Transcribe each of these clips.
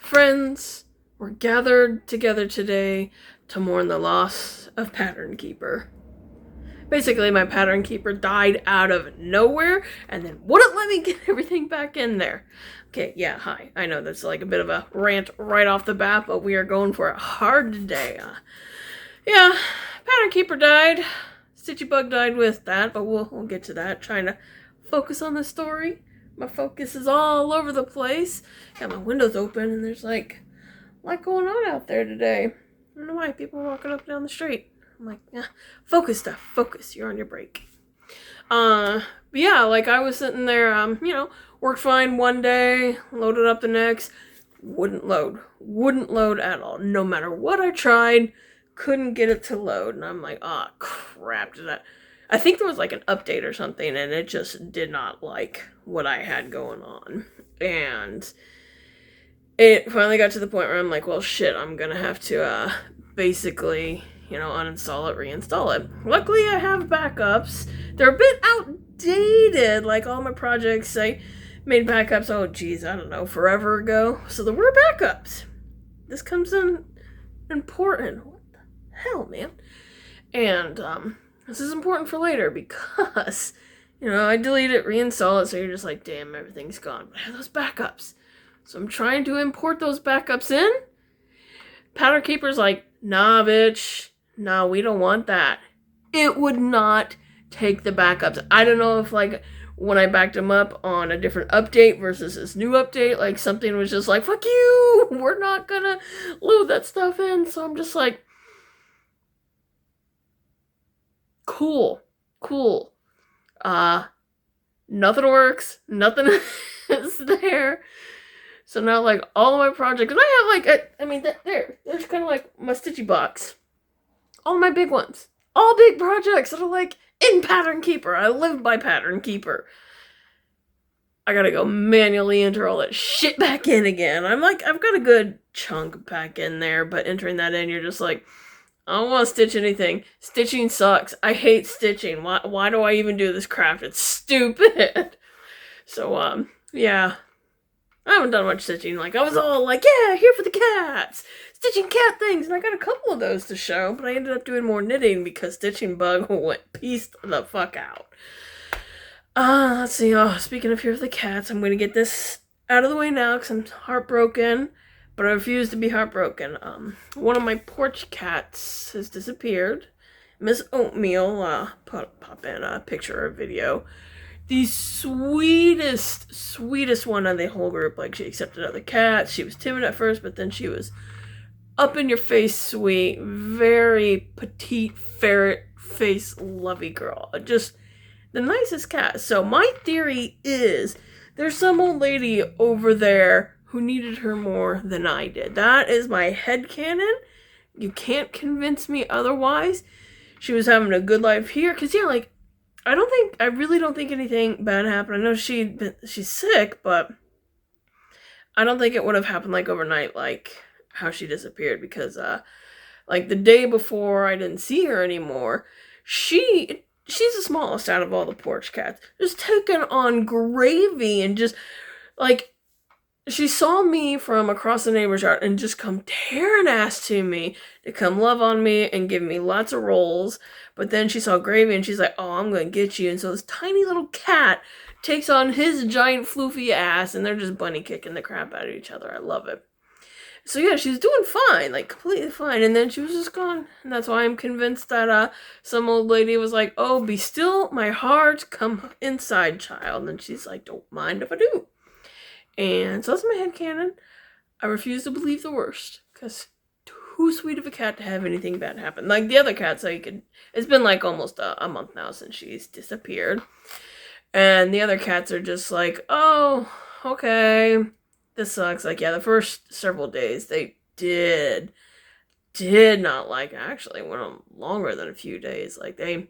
Friends, we're gathered together today to mourn the loss of Pattern Keeper. Basically, my Pattern Keeper died out of nowhere and then wouldn't let me get everything back in there. Okay, yeah, hi. I know that's like a bit of a rant right off the bat, but we are going for it hard today. Yeah, Pattern Keeper died. Stitchy Bug died with that, but we'll get to that. Trying to focus on the story. My focus is all over the place. Got my windows open and there's like a lot going on out there today. I don't know why. People are walking up and down the street. I'm like, focus stuff. Focus. You're on your break. But yeah, like I was sitting there, worked fine one day, loaded up the next, wouldn't load. Wouldn't load at all. No matter what I tried, couldn't get it to load. And I'm like, crap, I think there was like an update or something and it just did not like what I had going on. And it finally got to the point where I'm like, well, shit, I'm gonna have to, basically, uninstall it, reinstall it. Luckily, I have backups. They're a bit outdated. Like, all my projects, I made backups, I don't know, forever ago. So there were backups. This comes in important. What the hell, man? And, this is important for later because, I delete it, reinstall it, so you're just like, damn, everything's gone. But I have those backups. So I'm trying to import those backups in. Pattern Keeper's like, nah, bitch. No, we don't want that. It would not take the backups. I don't know if, like, when I backed them up on a different update versus this new update, like, something was just like, fuck you! We're not gonna load that stuff in. So I'm just like, cool. Nothing works. Nothing is there. So now, like, all of my projects, and I have, there's kind of like my Stitchy box. All my big ones. All big projects that are, like, in Pattern Keeper. I live by Pattern Keeper. I gotta go manually enter all that shit back in again. I'm like, I've got a good chunk back in there, but entering that in, you're just like, I don't want to stitch anything. Stitching sucks. I hate stitching. Why do I even do this craft? It's stupid. So, yeah. I haven't done much stitching. Like, I was all like, yeah, here for the cats. Stitching cat things. And I got a couple of those to show, but I ended up doing more knitting because Stitching Bug went pieced the fuck out. Let's see. Speaking of here for the cats, I'm going to get this out of the way now because I'm heartbroken. But I refuse to be heartbroken. One of my porch cats has disappeared. Miss Oatmeal, pop in a picture or video. The sweetest one of the whole group. Like, she accepted other cats. She was timid at first, but then she was up in your face sweet. Very petite, ferret face, lovey girl. Just the nicest cat. So my theory is there's some old lady over there who needed her more than I did. That is my headcanon. You can't convince me otherwise. She was having a good life here. Because, yeah, like, I really don't think anything bad happened. I know she's sick, but I don't think it would have happened, like, overnight, like, how she disappeared. Because, like, the day before I didn't see her anymore, she's the smallest out of all the porch cats. Just taking on gravy and just, like, she saw me from across the neighbor's yard and just come tearing ass to me to come love on me and give me lots of rolls. But then she saw Gravy and she's like, oh, I'm going to get you. And so this tiny little cat takes on his giant floofy ass and they're just bunny kicking the crap out of each other. I love it. So yeah, she's doing fine, like completely fine. And then she was just gone. And that's why I'm convinced that some old lady was like, oh, be still my heart, come inside, child. And she's like, don't mind if I do. And so that's my headcanon. I refuse to believe the worst. Because too sweet of a cat to have anything bad happen. Like the other cats, it's been like almost a month now since she's disappeared. And the other cats are just like, oh, okay, this sucks. Like, yeah, the first several days they did not like it. Actually, went on longer than a few days. Like, they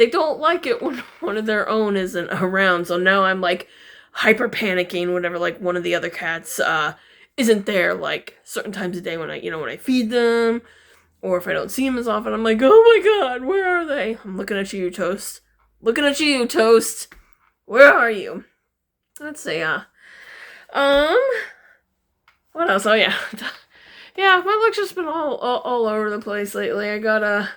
don't like it when one of their own isn't around. So now I'm like hyper panicking whenever like one of the other cats isn't there, like certain times of day when I feed them, or if I don't see them as often. I'm like, oh my god, where are they? I'm looking at you, Toast. Where are you? Let's see. What else? Oh, yeah. Yeah, my look's just been all over the place lately. I got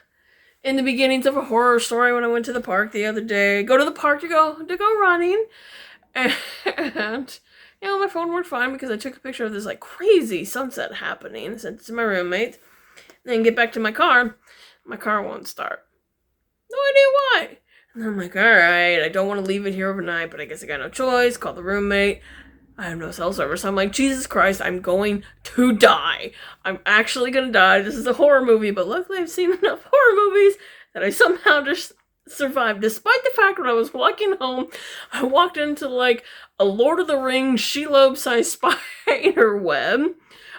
in the beginnings of a horror story when I went to the park the other day. Go to the park to go running. And my phone worked fine because I took a picture of this like crazy sunset happening, sent it to my roommate. Then get back to my car won't start. No idea why. And I'm like, alright, I don't want to leave it here overnight, but I guess I got no choice. Call the roommate. I have no cell service. I'm like, Jesus Christ, I'm going to die. I'm actually going to die. This is a horror movie, but luckily I've seen enough horror movies that I somehow just survived. Despite the fact when I was walking home, I walked into like a Lord of the Rings Shelob-sized spider web.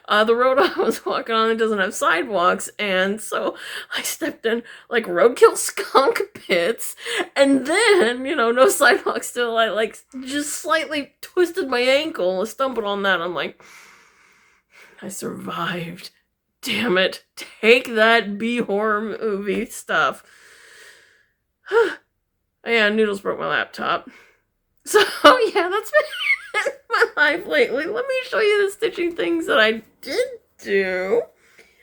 The road I was walking on doesn't have sidewalks, and so I stepped in like roadkill skunk pits, and then, no sidewalks still, I like just slightly twisted my ankle, stumbled on that. I'm like, I survived. Damn it. Take that B-horror movie stuff. Yeah, Noodles broke my laptop. So, yeah, that's been my life lately. Let me show you the stitching things that I did do.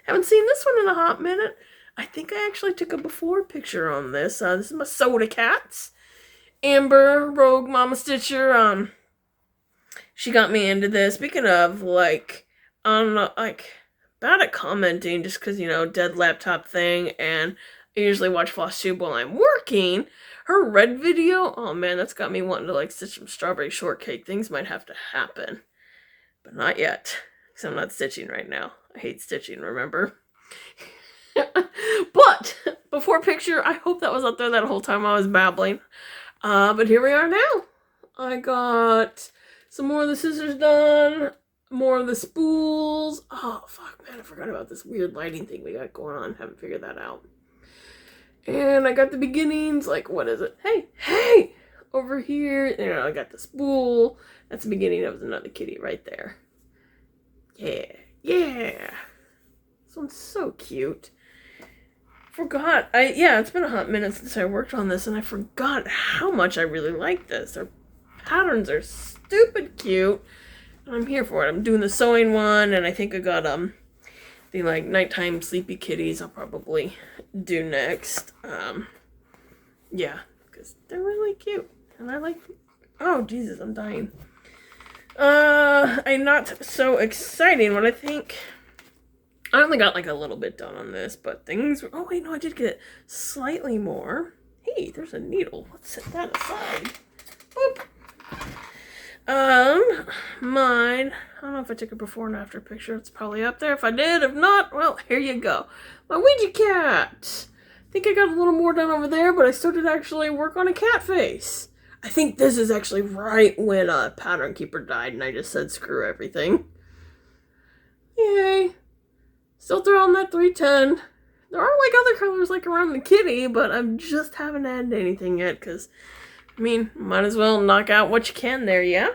Haven't seen this one in a hot minute. I think I actually took a before picture on this. This is my Soda Cats. Amber, Rogue, Mama Stitcher. She got me into this. Speaking of, like, I don't know, like, bad at commenting just because, dead laptop thing, and I usually watch Flosstube while I'm working. Her red video, oh man, that's got me wanting to like stitch some strawberry shortcake. Things might have to happen, but not yet, because I'm not stitching right now. I hate stitching, remember? But, before picture, I hope that was up there that whole time I was babbling. But here we are now. I got some more of the scissors done, more of the spools. Oh, fuck, man, I forgot about this weird lighting thing we got going on. Haven't figured that out. And I got the beginnings, like, what is it? Hey! Over here, I got the spool. That's the beginning of another kitty right there. Yeah. This one's so cute. Forgot, it's been a hot minute since I worked on this, and I forgot how much I really like this. Their patterns are stupid cute. I'm here for it. I'm doing the sewing one, and I think I got, the like nighttime sleepy kitties I'll probably do next. Yeah, because they're really cute, and I like. Oh Jesus, I'm dying. I'm not so exciting. What I think, I only got like a little bit done on this, but things. Oh wait, no, I did get slightly more. Hey, there's a needle. Let's set that aside. Boop. Mine, I don't know if I took a before and after picture. It's probably up there. If I did, if not, well, here you go. My Ouija cat. I think I got a little more done over there, but I still did actually work on a cat face. I think this is actually right when Pattern Keeper died, and I just said screw everything. Yay. Still throwing that 310. There are like other colors like around the kitty, but I just haven't added anything yet, because might as well knock out what you can there, yeah?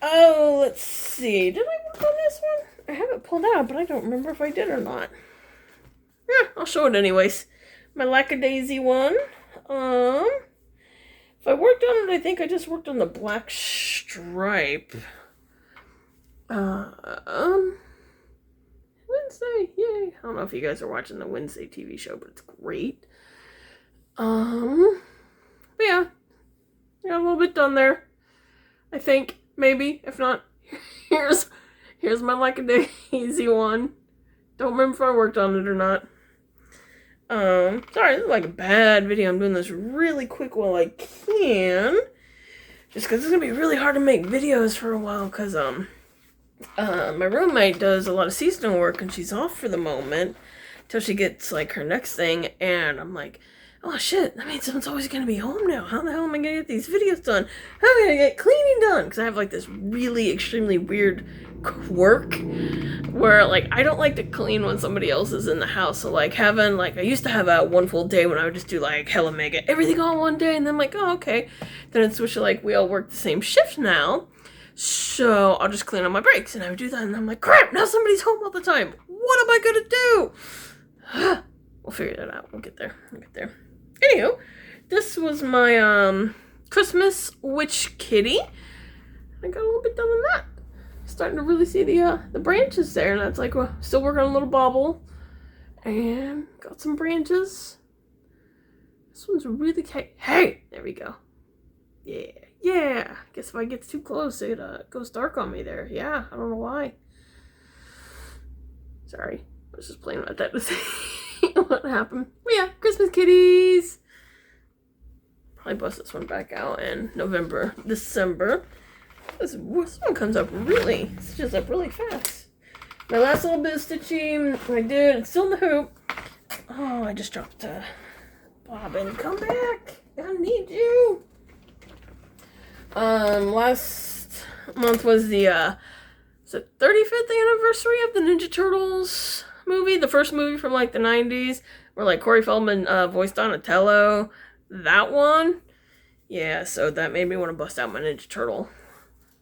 Oh, let's see. Did I work on this one? I have it pulled out, but I don't remember if I did or not. Yeah, I'll show it anyways. My Lackadaisy one. If I worked on it, I think I just worked on the black stripe. Wednesday, yay. I don't know if you guys are watching the Wednesday TV show, but it's great. But yeah, got a little bit done there. I think, maybe, if not, here's my Lackadaisy one. Don't remember if I worked on it or not. Sorry, this is like a bad video. I'm doing this really quick while I can. Just because it's going to be really hard to make videos for a while, because, my roommate does a lot of seasonal work, and she's off for the moment, till she gets, like, her next thing, and I'm like, oh shit, that means someone's always going to be home now. How the hell am I going to get these videos done? How am I going to get cleaning done? Because I have like this really extremely weird quirk where like I don't like to clean when somebody else is in the house. So like having like, I used to have a one full day when I would just do like hella mega everything all one day. And then I'm like, oh, okay. Then it switched to like, we all work the same shift now. So I'll just clean on my breaks. And I would do that. And I'm like, crap, now somebody's home all the time. What am I going to do? We'll figure that out. We'll get there. Anywho, this was my Christmas witch kitty. I got a little bit done on that. starting to really see the branches there. And that's like, well, still working on a little bobble. And got some branches. This one's really hey, there we go. Yeah. Guess if I get too close, it goes dark on me there. Yeah, I don't know why. Sorry, I was just playing about that to see what happened. But yeah, Christmas kitties. Probably bust this one back out in December. This one comes up stitches up really fast. My last little bit of stitching I did, it's still in the hoop. Oh, I just dropped Bobbin. Come back. I need you. Last month was the 35th anniversary of the Ninja Turtles movie, the first movie from like the 90s, where like Corey Feldman voiced Donatello. That one. Yeah, so that made me want to bust out my Ninja Turtle.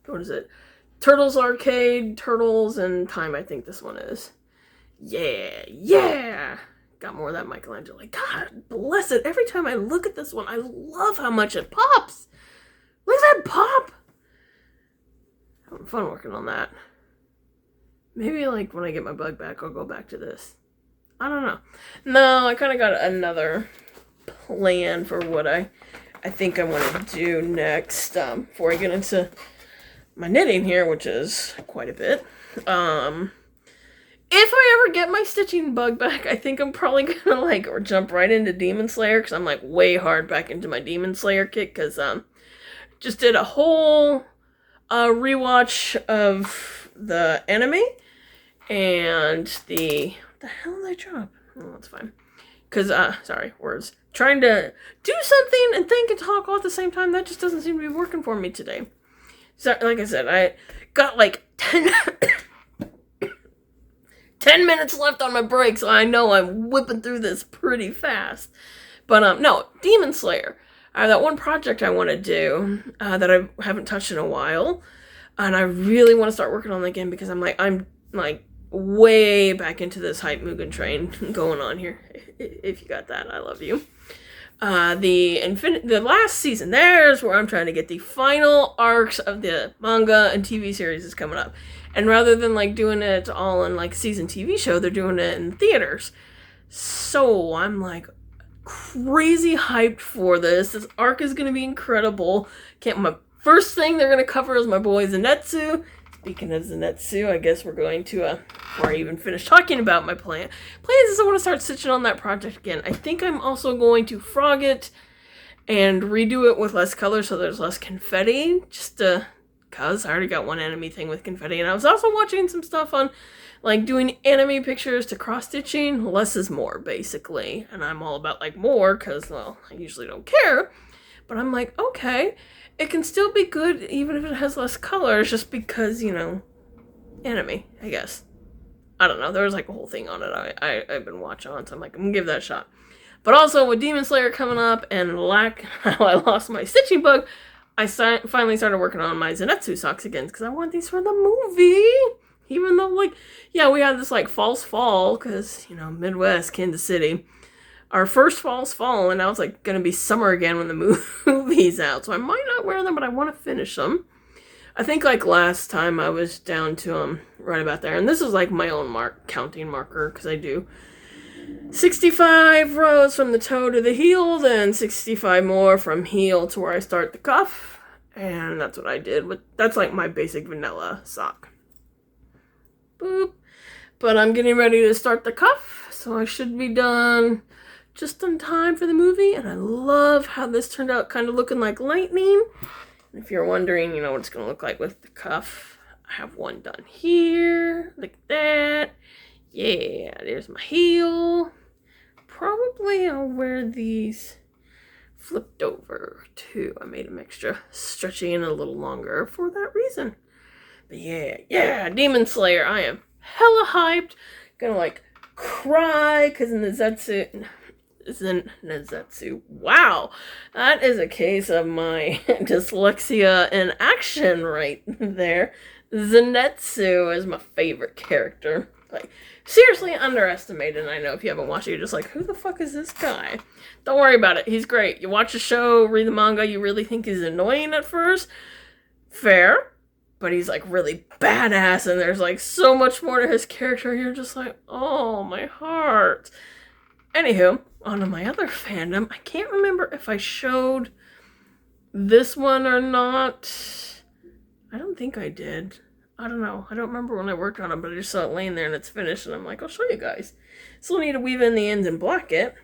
What is it? Turtles Arcade, Turtles in Time, I think this one is. Yeah. Got more of that Michelangelo. Like, God bless it. Every time I look at this one, I love how much it pops. Look at that pop. Having fun working on that. Maybe like when I get my bug back, I'll go back to this. I don't know. No, I kind of got another plan for what I think I want to do next before I get into my knitting here, which is quite a bit. If I ever get my stitching bug back, I think I'm probably gonna like jump right into Demon Slayer, because I'm like way hard back into my Demon Slayer kit, because just did a whole rewatch of the anime and the hell did I drop? Oh, that's fine. Because sorry, words. Trying to do something and think and talk all at the same time, that just doesn't seem to be working for me today. So, like I said, I got like 10 minutes left on my break, so I know I'm whipping through this pretty fast. But, no, Demon Slayer. That one project I want to do that I haven't touched in a while. And I really want to start working on it again, because I'm like way back into this hype Mugen train going on here. If you got that, I love you. The last season, there's where I'm trying to get the final arcs of the manga and TV series is coming up. And rather than like doing it all in like season TV show, they're doing it in theaters. So I'm like crazy hyped for this. This arc is going to be incredible. My first thing they're going to cover is my boy Zenitsu. Speaking of Zenitsu, I guess we're going to, before I even finish talking about my plans is I want to start stitching on that project again. I think I'm also going to frog it and redo it with less color so there's less confetti, just because I already got one enemy thing with confetti. And I was also watching some stuff on, like, doing anime pictures to cross-stitching. Less is more, basically. And I'm all about, like, more, because, well, I usually don't care. But I'm like, okay, it can still be good even if it has less colors, just because, you know, anime, I guess. I don't know, there was like a whole thing on it I've been watching on, so I'm like, I'm gonna give that a shot. But also, with Demon Slayer coming up, and how I lost my stitching bug, I finally started working on my Zenitsu socks again, because I want these for the movie. Even though, like, yeah, we had this, like, false fall, because, you know, Midwest, Kansas City. Our first false fall, and now it's like gonna be summer again when the movie's out. So I might not wear them, but I want to finish them. I think like last time I was down to right about there, and this is like my own counting marker, because I do 65 rows from the toe to the heel, then 65 more from heel to where I start the cuff, and that's what I did that's like my basic vanilla sock. Boop. But I'm getting ready to start the cuff, so I should be done just in time for the movie, and I love how this turned out, kind of looking like lightning. If you're wondering, you know, what it's going to look like with the cuff, I have one done here, like that. Yeah, there's my heel. Probably I'll wear these flipped over, too. I made them extra stretchy and a little longer for that reason. But yeah, Demon Slayer, I am hella hyped. Gonna, like, cry, because in the Zenitsu. Wow, that is a case of my dyslexia in action right there. Zenitsu is my favorite character. Like, seriously underestimated. I know if you haven't watched it, you're just like, who the fuck is this guy? Don't worry about it. He's great. You watch the show, read the manga, you really think he's annoying at first. Fair. but he's like really badass, and there's like so much more to his character. You're just like, oh, my heart. Anywho, on to my other fandom. I can't remember if I showed this one or not. I don't think I did. I don't know. I don't remember when I worked on it, but I just saw it laying there and it's finished, and I'm like, I'll show you guys. Still need to weave in the ends and block it.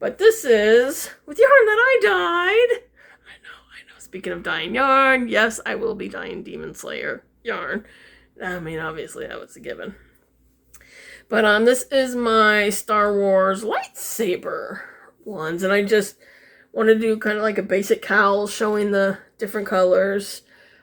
But this is with yarn that I dyed. I know. Speaking of dyeing yarn, yes, I will be dyeing Demon Slayer yarn. I mean, obviously that was a given. But this is my Star Wars lightsaber ones, and I just want to do kind of like a basic cowl showing the different colors.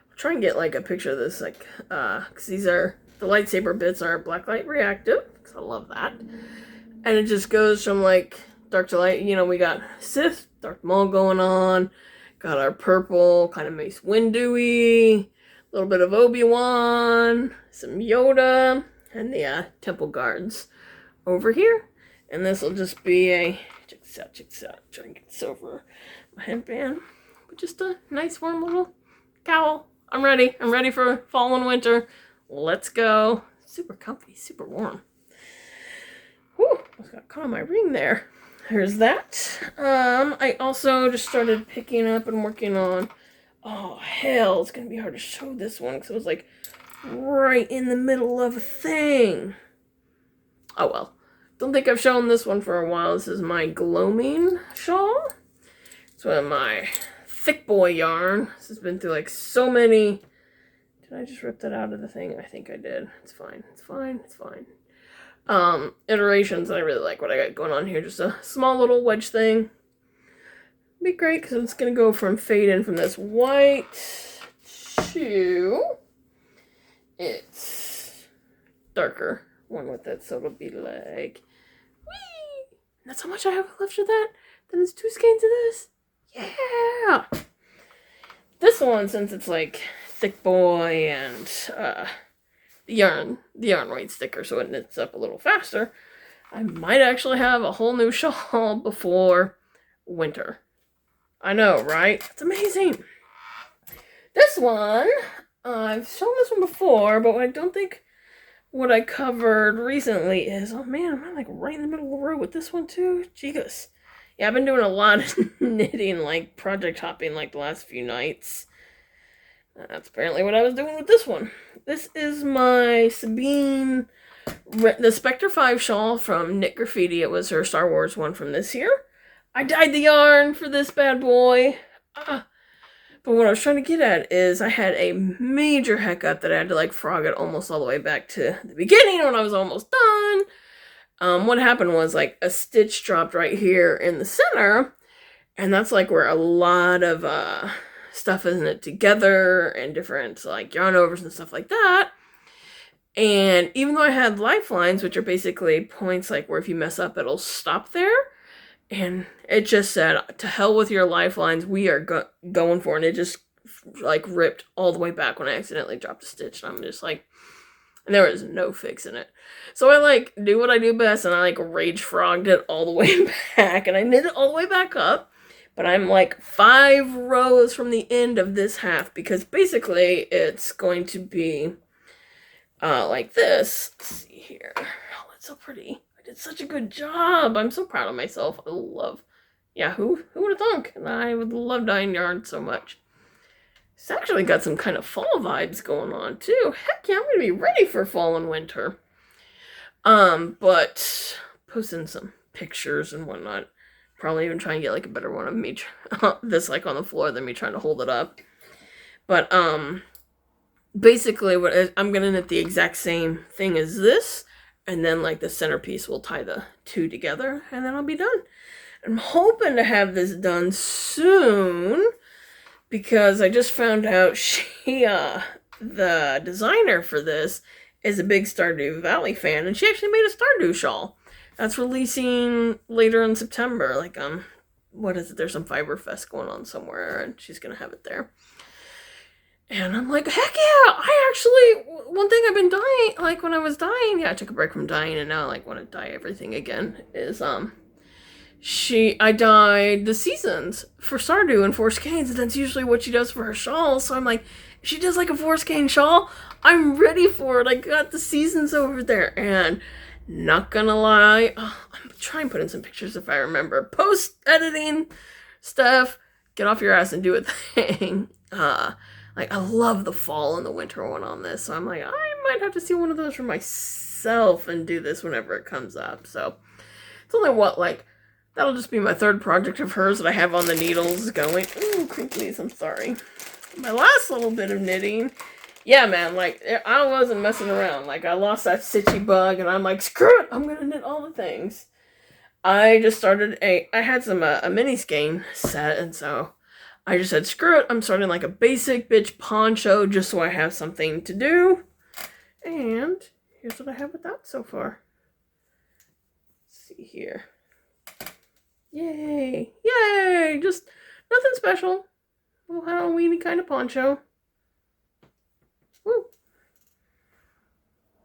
I'll try and get like a picture of this, like, because these are, the lightsaber bits are blacklight reactive, because I love that. And it just goes from like dark to light. You know, we got Sith, Darth Maul going on, got our purple, kind of Mace Windu-y, a little bit of Obi-Wan, some Yoda, and the temple guards over here. And this will just be a, check this out, try and get this over my headband. But just a nice warm little cowl. I'm ready for fall and winter. Let's go. Super comfy, super warm. Whew, I got caught on my ring there. There's that. I also just started picking up and working on, oh hell, it's gonna be hard to show this one because it was like right in the middle of a thing. Oh well. Don't think I've shown this one for a while. This is my gloaming shawl. It's one of my thick boy yarn. This has been through like so many. Did I just rip that out of the thing? I think I did. It's fine. It's fine. It's fine. Iterations. I really like what I got going on here. Just a small little wedge thing. Be great because it's going to go from fade in from this white to it's darker one with it, so it'll be like, whee! That's how much I have left of that. Then it's 2 skeins of this. Yeah. This one, since it's like thick boy and the yarn weight's thicker, so it knits up a little faster. I might actually have a whole new shawl before winter. I know, right? It's amazing. This one, I've shown this one before, but I don't think what I covered recently is, oh man, am I like right in the middle of the road with this one too? Jeez. Yeah, I've been doing a lot of knitting, like project hopping, like the last few nights. That's apparently what I was doing with this one. This is my Sabine, the Spectre 5 shawl from Knit Graffiti. It was her Star Wars one from this year. I dyed the yarn for this bad boy. But what I was trying to get at is I had a major hiccup that I had to like frog it almost all the way back to the beginning when I was almost done. What happened was like a stitch dropped right here in the center, and that's like where a lot of stuff is knit together and different like yarn overs and stuff like that. And even though I had lifelines, which are basically points like where if you mess up it'll stop there, and it just said, to hell with your lifelines, we are going for it. And it just like ripped all the way back when I accidentally dropped a stitch. And I'm just like, and there was no fixing it. So I like do what I do best, and I like rage frogged it all the way back, and I knit it all the way back up. But I'm like 5 rows from the end of this half, because basically it's going to be like this. Let's see here. Oh, it's so pretty. I did such a good job. I'm so proud of myself. I love, yeah, who would have thunk? I would love dyeing yarn so much. It's actually got some kind of fall vibes going on too. Heck yeah, I'm gonna be ready for fall and winter. But posting some pictures and whatnot. Probably even try and get like a better one of me this like on the floor than me trying to hold it up. But basically what I'm gonna knit the exact same thing as this, and then like the centerpiece will tie the two together, and then I'll be done. I'm hoping to have this done soon, because I just found out she, the designer for this, is a big Stardew Valley fan, and she actually made a Stardew shawl. That's releasing later in September. Like, what is it? There's some Fiber Fest going on somewhere, and she's gonna have it there. And I'm like, heck yeah! I actually, one thing I've been dyeing, like when I was dyeing, yeah, I took a break from dyeing, and now I like want to dye everything again, is, I dyed the seasons for Stardew in 4 skeins, and that's usually what she does for her shawls. So I'm like, She does like a foreskin shawl. I'm ready for it. I got the seasons over there, and not gonna lie, I'm trying to put in some pictures if I remember. Post editing stuff, get off your ass and do a thing. Like I love the fall and the winter one on this, so I'm like, I might have to see one of those for myself and do this whenever it comes up. So it's only like that'll just be my third project of hers that I have on the needles going. Ooh, crinklies, I'm sorry. My last little bit of knitting. Yeah, man, like, I wasn't messing around. Like, I lost that stitchy bug, and I'm like, screw it, I'm gonna knit all the things. I just started I had some, a mini skein set, and so I just said, screw it, I'm starting like a basic bitch poncho, just so I have something to do. And here's what I have with that so far. Let's see here. Yay! Yay! Just nothing special. A little Halloweeny kind of poncho. Woo!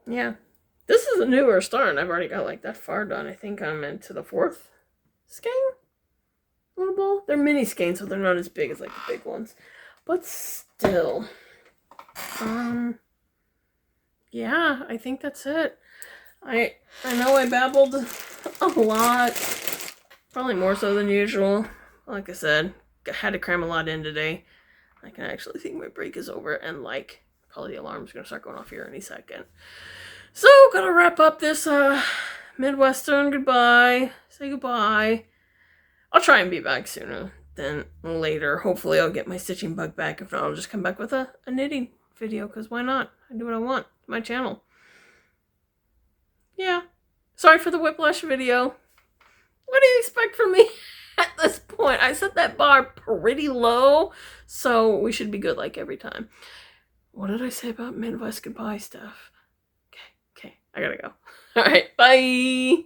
Yeah. This is a newer start, and I've already got like that far done. I think I'm into the 4th skein. Little ball. They're mini skeins, so they're not as big as like the big ones. But still. Yeah, I think that's it. I know I babbled a lot. Probably more so than usual. Like I said, I had to cram a lot in today. I can actually think my break is over, and like probably the alarm's gonna start going off here any second. So gotta wrap up this Midwestern goodbye. Say goodbye. I'll try and be back sooner than later. Hopefully I'll get my stitching bug back. If not, I'll just come back with a knitting video, because why not? I do what I want. It's my channel. Yeah. Sorry for the whiplash video. What do you expect from me at this point? I set that bar pretty low, so we should be good like every time. What did I say about Midwest goodbye stuff? Okay, I gotta go. All right, bye.